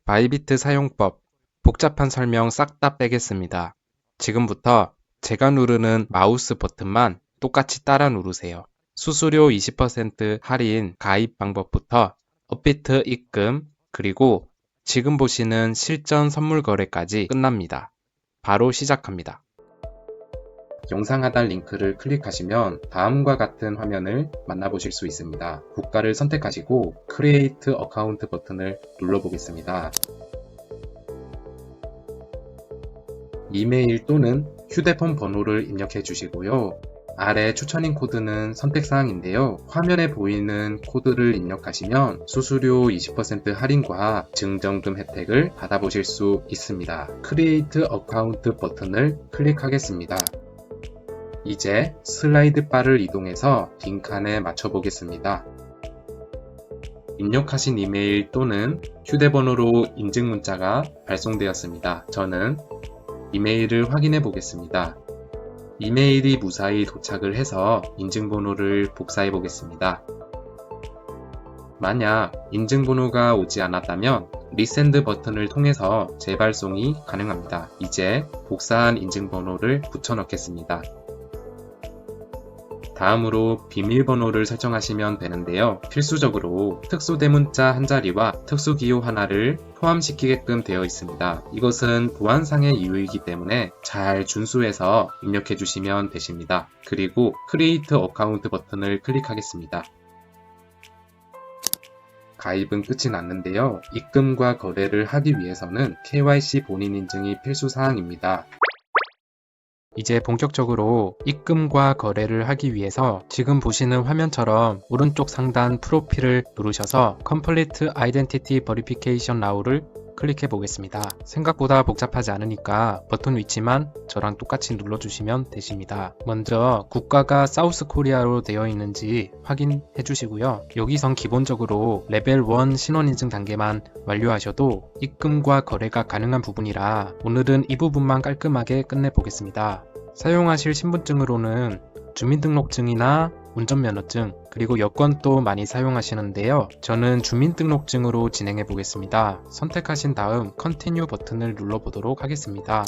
바이비트 사용법, 복잡한 설명 싹 다 빼겠습니다. 지금부터 제가 누르는 마우스 버튼만 똑같이 따라 누르세요. 수수료 20% 할인 가입 방법부터 업비트 입금, 그리고 지금 보시는 실전 선물 거래까지 끝납니다. 바로 시작합니다. 영상 하단 링크를 클릭하시면 다음과 같은 화면을 만나보실 수 있습니다. 국가를 선택하시고 Create Account 버튼을 눌러보겠습니다. 이메일 또는 휴대폰 번호를 입력해 주시고요. 아래 추천인 코드는 선택사항인데요. 화면에 보이는 코드를 입력하시면 수수료 20% 할인과 증정금 혜택을 받아보실 수 있습니다. Create Account 버튼을 클릭하겠습니다. 이제 슬라이드 바를 이동해서 빈칸에 맞춰보겠습니다. 입력하신 이메일 또는 휴대번호로 인증 문자가 발송되었습니다. 저는 이메일을 확인해 보겠습니다. 이메일이 무사히 도착을 해서 인증번호를 복사해 보겠습니다. 만약 인증번호가 오지 않았다면 리센드 버튼을 통해서 재발송이 가능합니다. 이제 복사한 인증번호를 붙여 넣겠습니다. 다음으로 비밀번호를 설정하시면 되는데요. 필수적으로 특수 대문자 한 자리와 특수 기호 하나를 포함시키게끔 되어 있습니다. 이것은 보안상의 이유이기 때문에 잘 준수해서 입력해 주시면 되십니다. 그리고 Create Account 버튼을 클릭하겠습니다. 가입은 끝이 났는데요. 입금과 거래를 하기 위해서는 KYC 본인 인증이 필수 사항입니다. 이제 본격적으로 입금과 거래를 하기 위해서 지금 보시는 화면처럼 오른쪽 상단 프로필을 누르셔서 Complete Identity Verification Now를 클릭해 보겠습니다. 생각보다 복잡하지 않으니까 버튼 위치만 저랑 똑같이 눌러주시면 되십니다. 먼저 국가가 사우스 코리아로 되어 있는지 확인해 주시고요. 여기선 기본적으로 레벨 1 신원인증 단계만 완료하셔도 입금과 거래가 가능한 부분이라 오늘은 이 부분만 깔끔하게 끝내보겠습니다. 사용하실 신분증으로는 주민등록증이나 운전면허증, 그리고 여권도 많이 사용하시는데요. 저는 주민등록증으로 진행해 보겠습니다. 선택하신 다음 Continue 버튼을 눌러보도록 하겠습니다.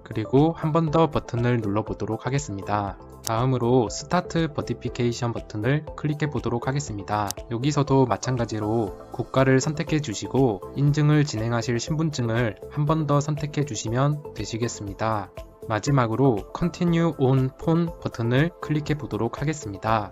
그리고 한 번 더 버튼을 눌러보도록 하겠습니다. 다음으로 Start Verification 버튼을 클릭해 보도록 하겠습니다. 여기서도 마찬가지로 국가를 선택해 주시고 인증을 진행하실 신분증을 한 번 더 선택해 주시면 되시겠습니다. 마지막으로 Continue on Phone 버튼을 클릭해 보도록 하겠습니다.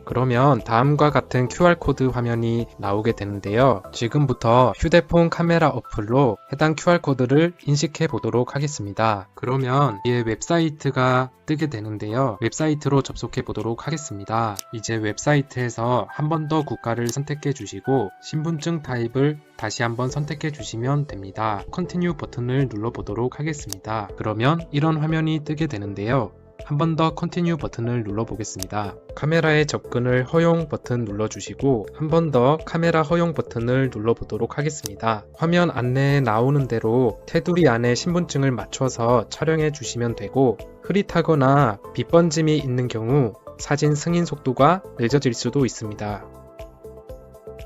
그러면 다음과 같은 QR코드 화면이 나오게 되는데요. 지금부터 휴대폰 카메라 어플로 해당 QR코드를 인식해 보도록 하겠습니다. 그러면 이에 웹사이트가 뜨게 되는데요. 웹사이트로 접속해 보도록 하겠습니다. 이제 웹사이트에서 한 번 더 국가를 선택해 주시고 신분증 타입을 다시 한번 선택해 주시면 됩니다. Continue 버튼을 눌러 보도록 하겠습니다. 그러면 이런 화면이 뜨게 되는데요. 한 번 더 Continue 버튼을 눌러 보겠습니다. 카메라의 접근을 허용 버튼 눌러주시고 한 번 더 카메라 허용 버튼을 눌러 보도록 하겠습니다. 화면 안내에 나오는 대로 테두리 안에 신분증을 맞춰서 촬영해 주시면 되고 흐릿하거나 빛번짐이 있는 경우 사진 승인 속도가 늦어질 수도 있습니다.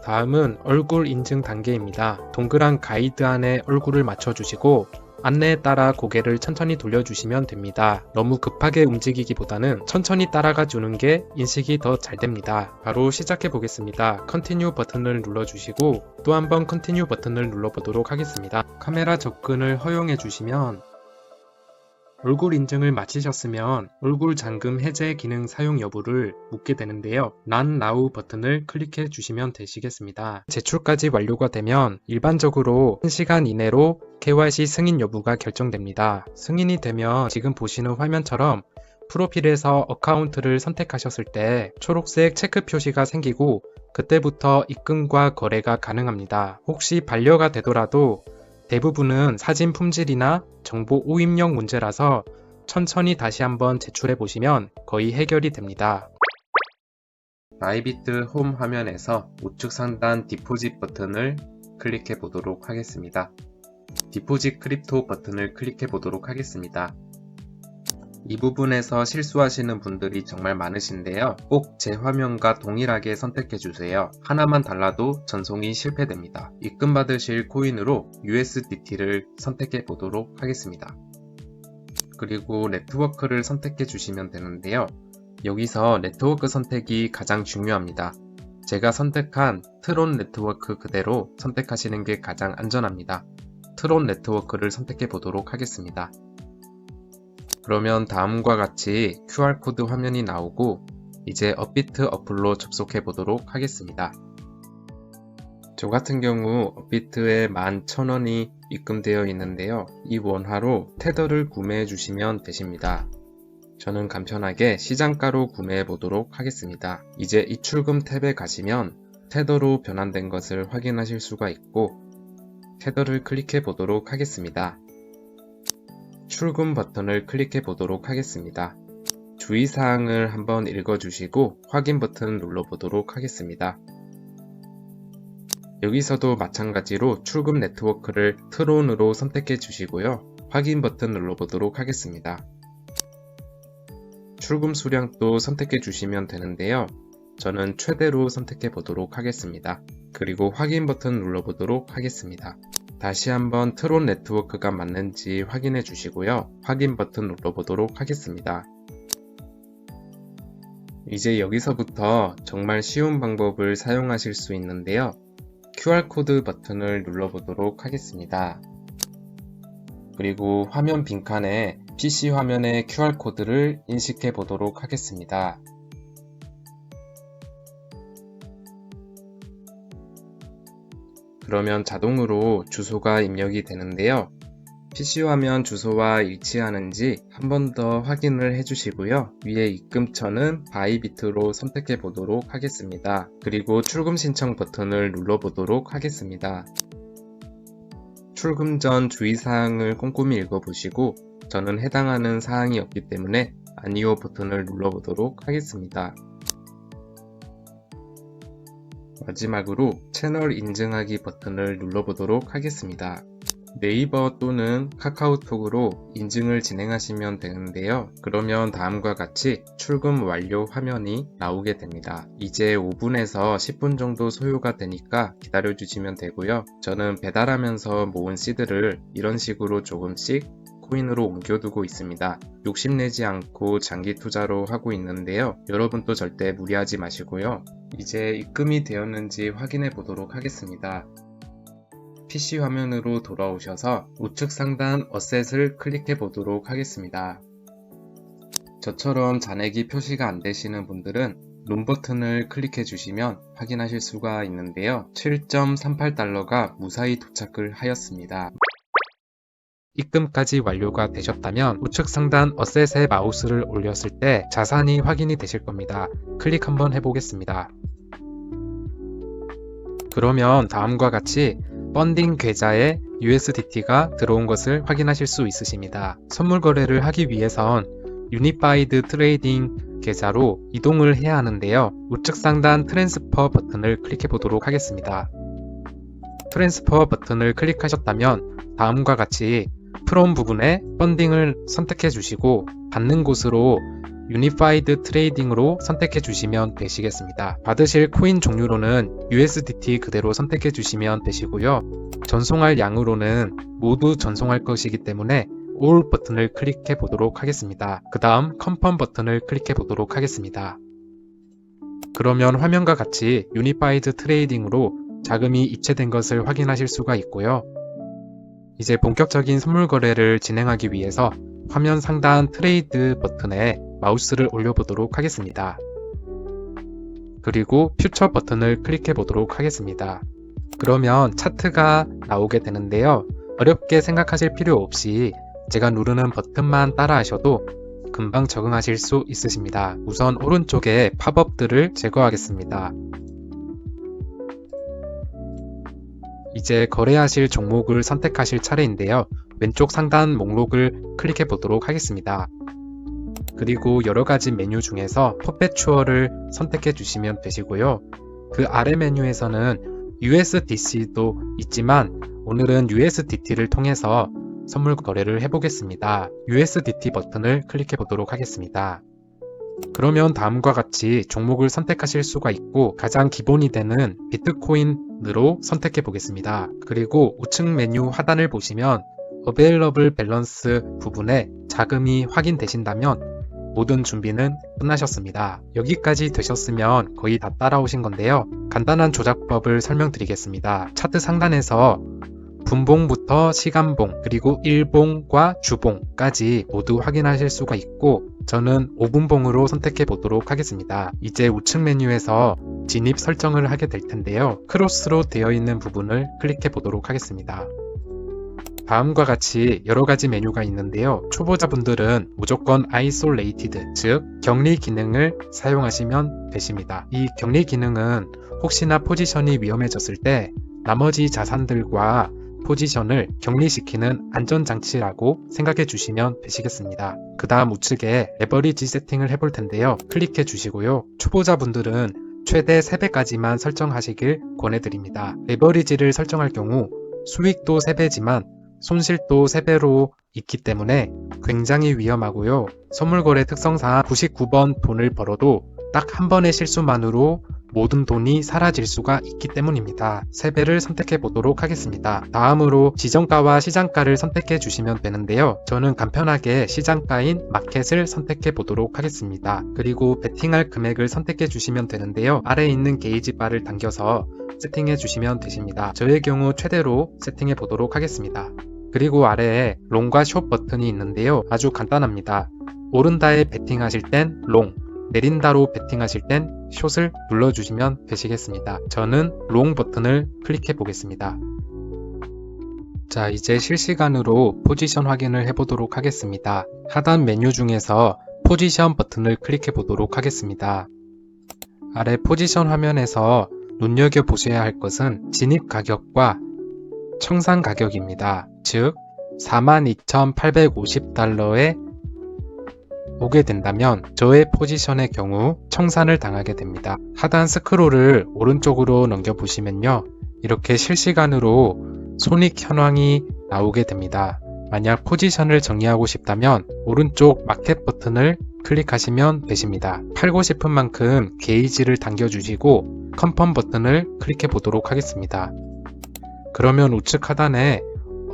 다음은 얼굴 인증 단계입니다. 동그란 가이드 안에 얼굴을 맞춰주시고 안내에 따라 고개를 천천히 돌려주시면 됩니다. 너무 급하게 움직이기보다는 천천히 따라가 주는 게 인식이 더 잘 됩니다. 바로 시작해 보겠습니다. Continue 버튼을 눌러주시고 또 한 번 Continue 버튼을 눌러보도록 하겠습니다. 카메라 접근을 허용해 주시면 얼굴 인증을 마치셨으면 얼굴 잠금 해제 기능 사용 여부를 묻게 되는데요. Not Now 버튼을 클릭해 주시면 되시겠습니다. 제출까지 완료가 되면 일반적으로 1시간 이내로 KYC 승인 여부가 결정됩니다. 승인이 되면 지금 보시는 화면처럼 프로필에서 어카운트를 선택하셨을 때 초록색 체크 표시가 생기고 그때부터 입금과 거래가 가능합니다. 혹시 반려가 되더라도 대부분은 사진 품질이나 정보 오입력 문제라서 천천히 다시 한번 제출해 보시면 거의 해결이 됩니다. 바이비트 홈 화면에서 우측 상단 디포짓 버튼을 클릭해 보도록 하겠습니다. 디포짓 크립토 버튼을 클릭해 보도록 하겠습니다. 이 부분에서 실수하시는 분들이 정말 많으신데요. 꼭 제 화면과 동일하게 선택해 주세요. 하나만 달라도 전송이 실패됩니다. 입금받으실 코인으로 USDT를 선택해 보도록 하겠습니다. 그리고 네트워크를 선택해 주시면 되는데요. 여기서 네트워크 선택이 가장 중요합니다. 제가 선택한 트론 네트워크 그대로 선택하시는 게 가장 안전합니다. 트론 네트워크를 선택해 보도록 하겠습니다. 그러면 다음과 같이 QR코드 화면이 나오고 이제 업비트 어플로 접속해 보도록 하겠습니다. 저 같은 경우 업비트에 11,000원이 입금되어 있는데요. 이 원화로 테더를 구매해 주시면 되십니다. 저는 간편하게 시장가로 구매해 보도록 하겠습니다. 이제 입출금 탭에 가시면 테더로 변환된 것을 확인하실 수가 있고 테더를 클릭해 보도록 하겠습니다. 출금 버튼을 클릭해 보도록 하겠습니다. 주의사항을 한번 읽어주시고 확인 버튼 눌러보도록 하겠습니다. 여기서도 마찬가지로 출금 네트워크를 트론으로 선택해 주시고요. 확인 버튼 눌러보도록 하겠습니다. 출금 수량도 선택해 주시면 되는데요. 저는 최대로 선택해 보도록 하겠습니다. 그리고 확인 버튼 눌러보도록 하겠습니다. 다시 한번 트론 네트워크가 맞는지 확인해 주시고요. 확인 버튼 눌러보도록 하겠습니다. 이제 여기서부터 정말 쉬운 방법을 사용하실 수 있는데요. QR코드 버튼을 눌러보도록 하겠습니다. 그리고 화면 빈칸에 PC 화면의 QR코드를 인식해 보도록 하겠습니다. 그러면 자동으로 주소가 입력이 되는데요. PC 화면 주소와 일치하는지 한 번 더 확인을 해주시고요. 위에 입금처는 바이비트로 선택해 보도록 하겠습니다. 그리고 출금 신청 버튼을 눌러보도록 하겠습니다. 출금 전 주의사항을 꼼꼼히 읽어보시고 저는 해당하는 사항이 없기 때문에 아니오 버튼을 눌러보도록 하겠습니다. 마지막으로 채널 인증하기 버튼을 눌러보도록 하겠습니다. 네이버 또는 카카오톡으로 인증을 진행하시면 되는데요. 그러면 다음과 같이 출금 완료 화면이 나오게 됩니다. 이제 5분에서 10분 정도 소요가 되니까 기다려주시면 되고요. 저는 배달하면서 모은 씨드를 이런 식으로 조금씩 코인으로 옮겨두고 있습니다. 욕심내지 않고 장기 투자로 하고 있는데요. 여러분도 절대 무리하지 마시고요. 이제 입금이 되었는지 확인해 보도록 하겠습니다. PC 화면으로 돌아오셔서 우측 상단 어셋을 클릭해 보도록 하겠습니다. 저처럼 잔액이 표시가 안 되시는 분들은 룸 버튼을 클릭해 주시면 확인하실 수가 있는데요. 7.38달러가 무사히 도착을 하였습니다. 입금까지 완료가 되셨다면 우측 상단 어셋에 마우스를 올렸을 때 자산이 확인이 되실 겁니다. 클릭 한번 해보겠습니다. 그러면 다음과 같이 펀딩 계좌에 USDT가 들어온 것을 확인하실 수 있으십니다. 선물 거래를 하기 위해선 유니파이드 트레이딩 계좌로 이동을 해야 하는데요. 우측 상단 트랜스퍼 버튼을 클릭해 보도록 하겠습니다. 트랜스퍼 버튼을 클릭하셨다면 다음과 같이 프롬 부분에 펀딩을 선택해 주시고 받는 곳으로 유니파이드 트레이딩으로 선택해 주시면 되시겠습니다. 받으실 코인 종류로는 USDT 그대로 선택해 주시면 되시고요. 전송할 양으로는 모두 전송할 것이기 때문에 All 버튼을 클릭해 보도록 하겠습니다. 그 다음 컨펌 버튼을 클릭해 보도록 하겠습니다. 그러면 화면과 같이 유니파이드 트레이딩으로 자금이 입체된 것을 확인하실 수가 있고요. 이제 본격적인 선물 거래를 진행하기 위해서 화면 상단 트레이드 버튼에 마우스를 올려보도록 하겠습니다. 그리고 퓨처 버튼을 클릭해 보도록 하겠습니다. 그러면 차트가 나오게 되는데요. 어렵게 생각하실 필요 없이 제가 누르는 버튼만 따라 하셔도 금방 적응하실 수 있으십니다. 우선 오른쪽에 팝업들을 제거하겠습니다. 이제 거래하실 종목을 선택하실 차례인데요. 왼쪽 상단 목록을 클릭해 보도록 하겠습니다. 그리고 여러가지 메뉴 중에서 퍼페추얼을 선택해 주시면 되시고요. 그 아래 메뉴에서는 USDC도 있지만 오늘은 USDT를 통해서 선물 거래를 해보겠습니다. USDT 버튼을 클릭해 보도록 하겠습니다. 그러면 다음과 같이 종목을 선택하실 수가 있고 가장 기본이 되는 비트코인으로 선택해 보겠습니다. 그리고 우측 메뉴 하단을 보시면 Available Balance 부분에 자금이 확인되신다면 모든 준비는 끝나셨습니다. 여기까지 되셨으면 거의 다 따라오신 건데요. 간단한 조작법을 설명드리겠습니다. 차트 상단에서 분봉부터 시간봉 그리고 일봉과 주봉까지 모두 확인하실 수가 있고 저는 5분봉으로 선택해 보도록 하겠습니다. 이제 우측 메뉴에서 진입 설정을 하게 될 텐데요. 크로스로 되어 있는 부분을 클릭해 보도록 하겠습니다. 다음과 같이 여러가지 메뉴가 있는데요. 초보자분들은 무조건 Isolated, 즉 격리 기능을 사용하시면 되십니다. 이 격리 기능은 혹시나 포지션이 위험해졌을 때 나머지 자산들과 포지션을 격리시키는 안전장치라고 생각해 주시면 되시겠습니다. 그 다음 우측에 레버리지 세팅을 해볼 텐데요. 클릭해 주시고요. 초보자분들은 최대 3배까지만 설정하시길 권해드립니다. 레버리지를 설정할 경우 수익도 3배지만 손실도 3배로 있기 때문에 굉장히 위험하고요. 선물거래 특성상 99번 돈을 벌어도 딱 한 번의 실수만으로 모든 돈이 사라질 수가 있기 때문입니다. 3배를 선택해 보도록 하겠습니다. 다음으로 지정가와 시장가를 선택해 주시면 되는데요. 저는 간편하게 시장가인 마켓을 선택해 보도록 하겠습니다. 그리고 베팅할 금액을 선택해 주시면 되는데요. 아래에 있는 게이지 바를 당겨서 세팅해 주시면 되십니다. 저의 경우 최대로 세팅해 보도록 하겠습니다. 그리고 아래에 롱과 숏 버튼이 있는데요. 아주 간단합니다. 오른다에 베팅하실 땐 롱, 내린다로 베팅하실 땐 숏을 눌러주시면 되시겠습니다. 저는 롱 버튼을 클릭해 보겠습니다. 자, 이제 실시간으로 포지션 확인을 해보도록 하겠습니다. 하단 메뉴 중에서 포지션 버튼을 클릭해 보도록 하겠습니다. 아래 포지션 화면에서 눈여겨보셔야 할 것은 진입 가격과 청산 가격입니다. 즉 42,850달러에 오게 된다면 저의 포지션의 경우 청산을 당하게 됩니다. 하단 스크롤을 오른쪽으로 넘겨보시면요. 이렇게 실시간으로 손익 현황이 나오게 됩니다. 만약 포지션을 정리하고 싶다면 오른쪽 마켓 버튼을 클릭하시면 되십니다. 팔고 싶은 만큼 게이지를 당겨주시고 컨펌 버튼을 클릭해 보도록 하겠습니다. 그러면 우측 하단에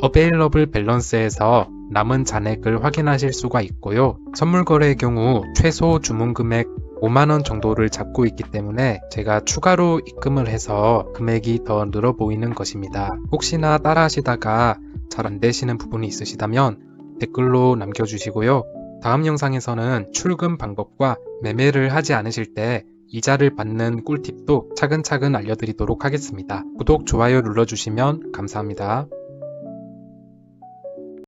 Available Balance에서 남은 잔액을 확인하실 수가 있고요. 선물 거래의 경우 최소 주문 금액 5만원 정도를 잡고 있기 때문에 제가 추가로 입금을 해서 금액이 더 늘어 보이는 것입니다. 혹시나 따라 하시다가 잘 안 되시는 부분이 있으시다면 댓글로 남겨주시고요. 다음 영상에서는 출금 방법과 매매를 하지 않으실 때 이자를 받는 꿀팁도 차근차근 알려드리도록 하겠습니다. 구독, 좋아요 눌러주시면 감사합니다.